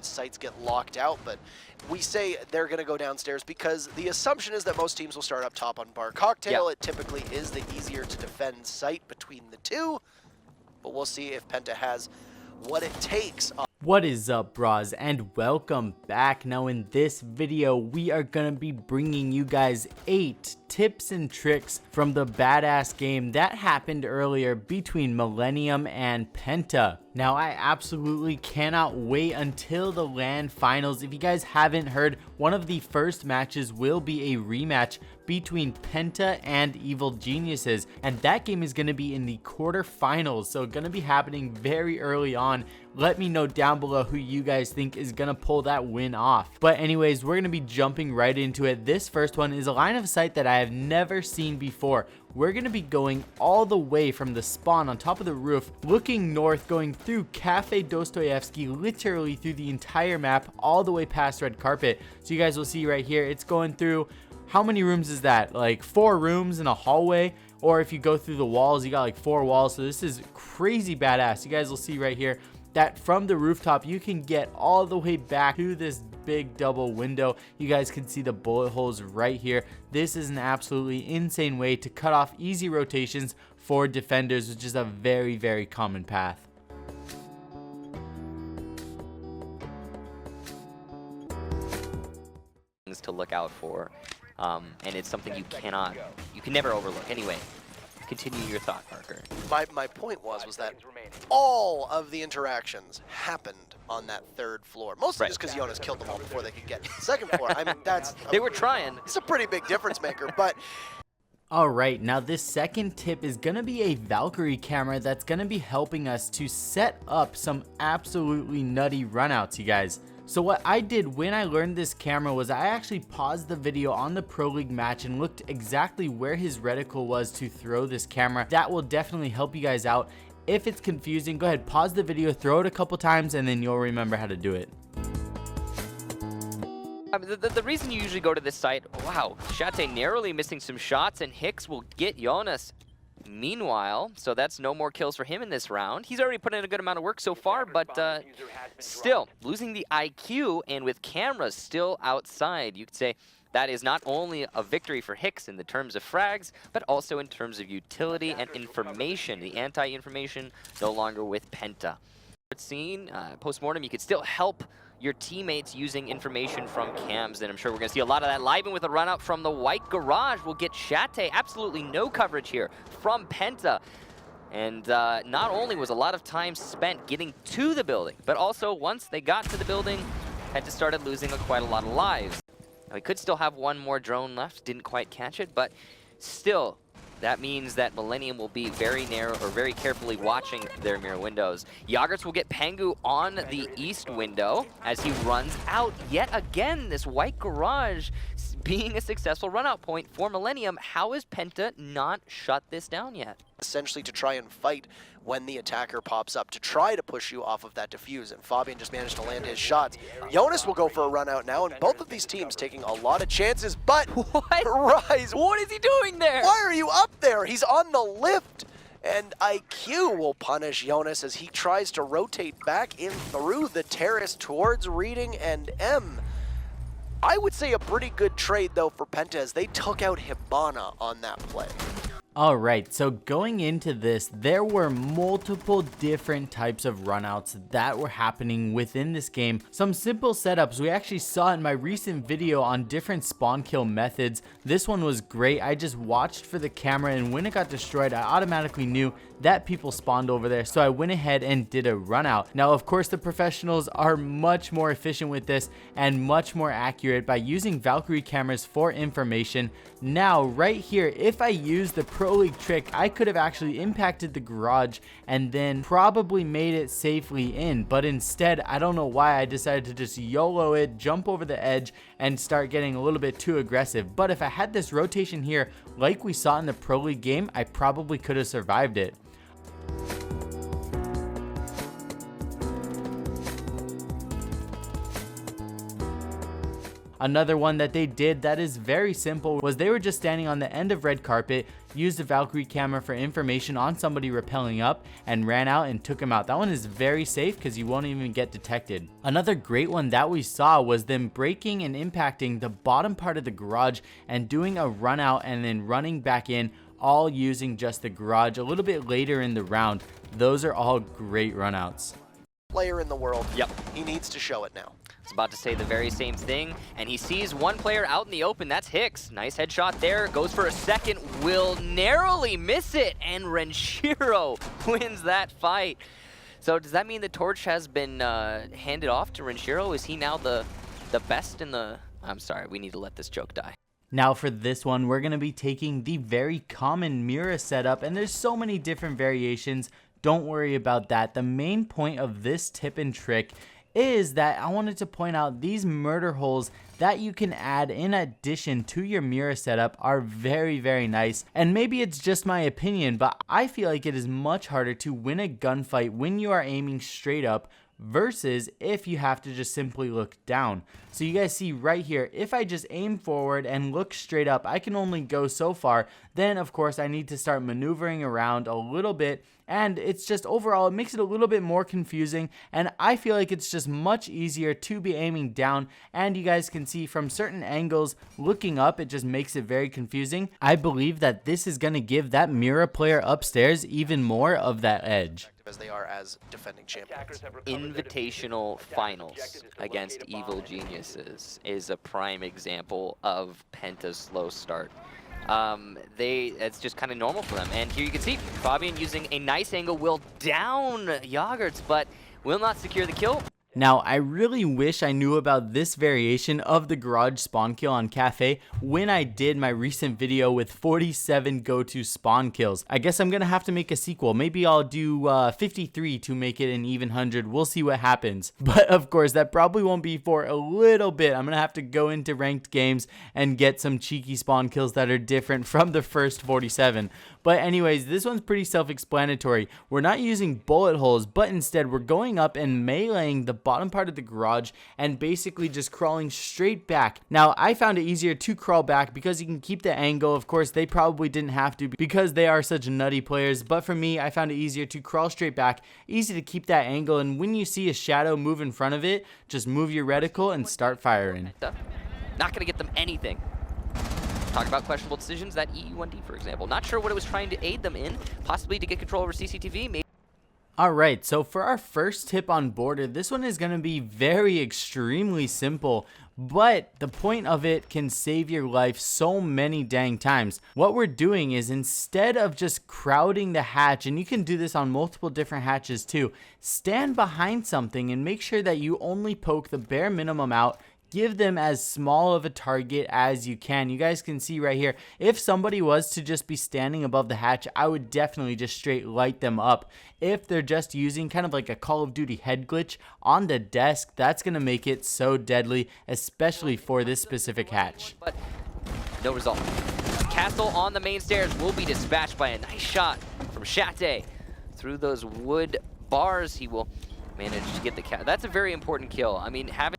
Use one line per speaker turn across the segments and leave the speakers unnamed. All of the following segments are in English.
sites get locked out, but we say they're going to go downstairs because the assumption is that most teams will start up top on Bar Cocktail.
Yeah.
It typically is the easier to defend site between the two, but we'll see if Penta has what it takes.
What is up, bros, and welcome back. Now in this video we are gonna be bringing you guys 8 tips and tricks from the badass game that happened earlier between Millennium and Penta. Now I absolutely cannot wait until the LAN finals. If you guys haven't heard, one of the first matches will be a rematch between Penta and Evil Geniuses, and that game is going to be in the quarterfinals, so going to be happening very early on. Let me know down below who you guys think is going to pull that win off. But anyways, we're going to be jumping right into it. This first one is a line of sight that I have never seen before. We're going to be going all the way from the spawn on top of the roof, looking north, going through Kafe Dostoyevsky, literally through the entire map, all the way past Red Carpet. So you guys will see right here, it's going through, how many rooms is that? Like 4 rooms in a hallway, or if you go through the walls, you got like 4 walls. So this is crazy badass. You guys will see right here that from the rooftop, you can get all the way back to this big double window. You guys can see the bullet holes right here. This is an absolutely insane way to cut off easy rotations for defenders, which is a very, very common path.
Things to look out for, and it's something you can never overlook. Anyway, continue your thought, Parker.
My point was that all of the interactions happened on that 3rd floor. Mostly just because Jonas killed them all before they could get to the 2nd floor. I mean,
they were trying.
It's a pretty big difference maker, but
Alright, now this second tip is going to be a Valkyrie camera that's going to be helping us to set up some absolutely nutty runouts, you guys. So what I did when I learned this camera was I actually paused the video on the Pro League match and looked exactly where his reticle was to throw this camera. That will definitely help you guys out. If it's confusing, go ahead, pause the video, throw it a couple times, and then you'll remember how to do it.
The reason you usually go to this site, wow, Shate narrowly missing some shots, and Hicks will get Jonas. Meanwhile, so that's no more kills for him in this round. He's already put in a good amount of work so far, but still losing the IQ, and with cameras still outside, you could say that is not only a victory for Hicks in the terms of frags, but also in terms of utility and information. The anti-information no longer with Penta. Scene, post-mortem, you could still help your teammates using information from cams, and I'm sure we're going to see a lot of that live, and with a run out from the white garage will get Shate. Absolutely no coverage here from Penta. And not only was a lot of time spent getting to the building, but also once they got to the building, Penta started losing quite a lot of lives. Now, he could still have one more drone left, didn't quite catch it, but still, that means that Millennium will be very narrow, or very carefully watching their mirror windows. Jagerts will get Pengu on the east window as he runs out. Yet again, this white garage being a successful run-out point for Millennium. How has Penta not shut this down yet?
Essentially to try and fight when the attacker pops up, to try to push you off of that defuse, and Fabian just managed to land his shots. Jonas will go for a run out now, and both of these teams taking a lot of chances, but Rise,
what is he doing there?
Why are you up there? He's on the lift, and IQ will punish Jonas as he tries to rotate back in through the terrace towards Reading and M. I would say a pretty good trade though for Penta as they took out Hibana on that play.
Alright, so going into this, there were multiple different types of runouts that were happening within this game. Some simple setups, we actually saw in my recent video on different spawn kill methods. This one was great. I just watched for the camera, and when it got destroyed, I automatically knew that people spawned over there, so I went ahead and did a run out. Now, of course, the professionals are much more efficient with this and much more accurate by using Valkyrie cameras for information. Now, right here, if I use the Pro League trick, I could have actually impacted the garage and then probably made it safely in, but instead, I don't know why I decided to just YOLO it, jump over the edge, and start getting a little bit too aggressive. But if I had this rotation here, like we saw in the Pro League game, I probably could have survived it. Another one that they did that is very simple was they were just standing on the end of red carpet, used a Valkyrie camera for information on somebody rappelling up, and ran out and took him out. That one is very safe because you won't even get detected. Another great one that we saw was them breaking and impacting the bottom part of the garage and doing a run out and then running back in, all using just the garage a little bit later in the round. Those are all great runouts.
Player in the world.
Yep.
He needs to show it now.
I was about to say the very same thing, and he sees one player out in the open. That's Hicks. Nice headshot there. Goes for a second. Will narrowly miss it, and Renshiro wins that fight. So does that mean the torch has been handed off to Renshiro? Is he now the best in the... I'm sorry, we need to let this joke die.
Now for this one, we're going to be taking the very common Mira setup, and there's so many different variations. Don't worry about that. The main point of this tip and trick is that I wanted to point out these murder holes that you can add in addition to your Mira setup are very, very nice. And maybe it's just my opinion, but I feel like it is much harder to win a gunfight when you are aiming straight up versus if you have to just simply look down. So you guys see right here, if I just aim forward and look straight up, I can only go so far. Then of course I need to start maneuvering around a little bit, and it's just overall it makes it a little bit more confusing, and I feel like it's just much easier to be aiming down. And you guys can see from certain angles looking up, it just makes it very confusing. I believe that this is going to give that Mira player upstairs even more of that edge,
As they are as defending champions.
Invitational finals against Evil Geniuses is a prime example of Penta's slow start. It's just kind of normal for them. And here you can see Fabian using a nice angle will down Jagertz, but will not secure the kill.
Now, I really wish I knew about this variation of the garage spawn kill on Kafe when I did my recent video with 47 go-to spawn kills. I guess I'm gonna have to make a sequel. Maybe I'll do 53 to make it an even 100. We'll see what happens. But of course, that probably won't be for a little bit. I'm gonna have to go into ranked games and get some cheeky spawn kills that are different from the first 47. But anyways, this one's pretty self-explanatory. We're not using bullet holes, but instead we're going up and meleeing the bottom part of the garage and basically just crawling straight back. Now, I found it easier to crawl back because you can keep the angle. Of course, they probably didn't have to because they are such nutty players, but for me, I found it easier to crawl straight back. Easy to keep that angle, and when you see a shadow move in front of it, just move your reticle and start firing.
Not gonna get them anything. Talk about questionable decisions, that EU1D, for example. Not sure what it was trying to aid them in, possibly to get control over CCTV, maybe.
Alright, so for our first tip on border, this one is going to be very extremely simple, but the point of it can save your life so many dang times. What we're doing is, instead of just crowding the hatch, and you can do this on multiple different hatches too, stand behind something and make sure that you only poke the bare minimum out. Give them as small of a target as you can. You guys can see right here, if somebody was to just be standing above the hatch, I would definitely just straight light them up. If they're just using kind of like a Call of Duty head glitch on the desk, that's going to make it so deadly, especially for this specific hatch.
But no result. Castle on the main stairs will be dispatched by a nice shot from Shate. Through those wood bars, he will manage to get the cat. That's a very important kill. I mean, having...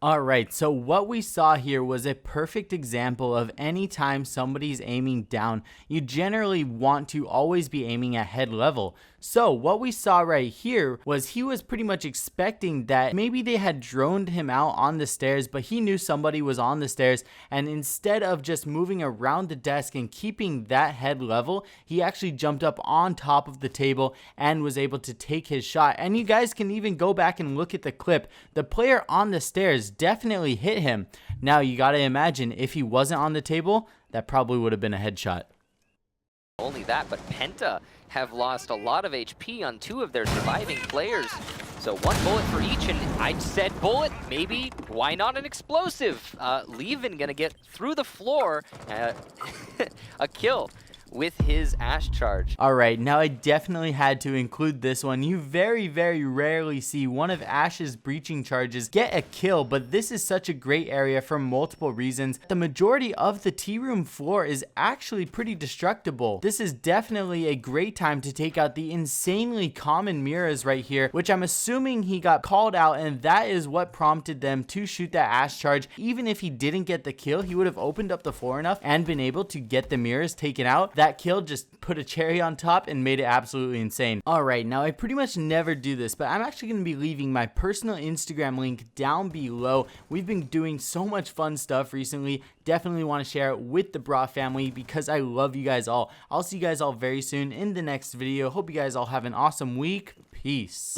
Alright, so what we saw here was a perfect example of any time somebody's aiming down, you generally want to always be aiming at head level. So what we saw right here was he was pretty much expecting that maybe they had droned him out on the stairs, but he knew somebody was on the stairs, and instead of just moving around the desk and keeping that head level, he actually jumped up on top of the table and was able to take his shot. And you guys can even go back and look at the clip. The player on the stairs definitely hit him. Now you gotta imagine, if he wasn't on the table, that probably would have been a headshot.
Only that, but Penta have lost a lot of HP on two of their surviving players. So one bullet for each, and I said bullet, maybe, why not an explosive? Levin gonna get through the floor, a kill with his Ash charge.
Alright, now I definitely had to include this one. You very, very rarely see one of Ash's breaching charges get a kill, but this is such a great area for multiple reasons. The majority of the tea room floor is actually pretty destructible. This is definitely a great time to take out the insanely common mirrors right here, which I'm assuming he got called out, and that is what prompted them to shoot that Ash charge. Even if he didn't get the kill, he would have opened up the floor enough and been able to get the mirrors taken out. That kill just put a cherry on top and made it absolutely insane. Alright, now I pretty much never do this, but I'm actually going to be leaving my personal Instagram link down below. We've been doing so much fun stuff recently. Definitely want to share it with the Bra family because I love you guys all. I'll see you guys all very soon in the next video. Hope you guys all have an awesome week. Peace.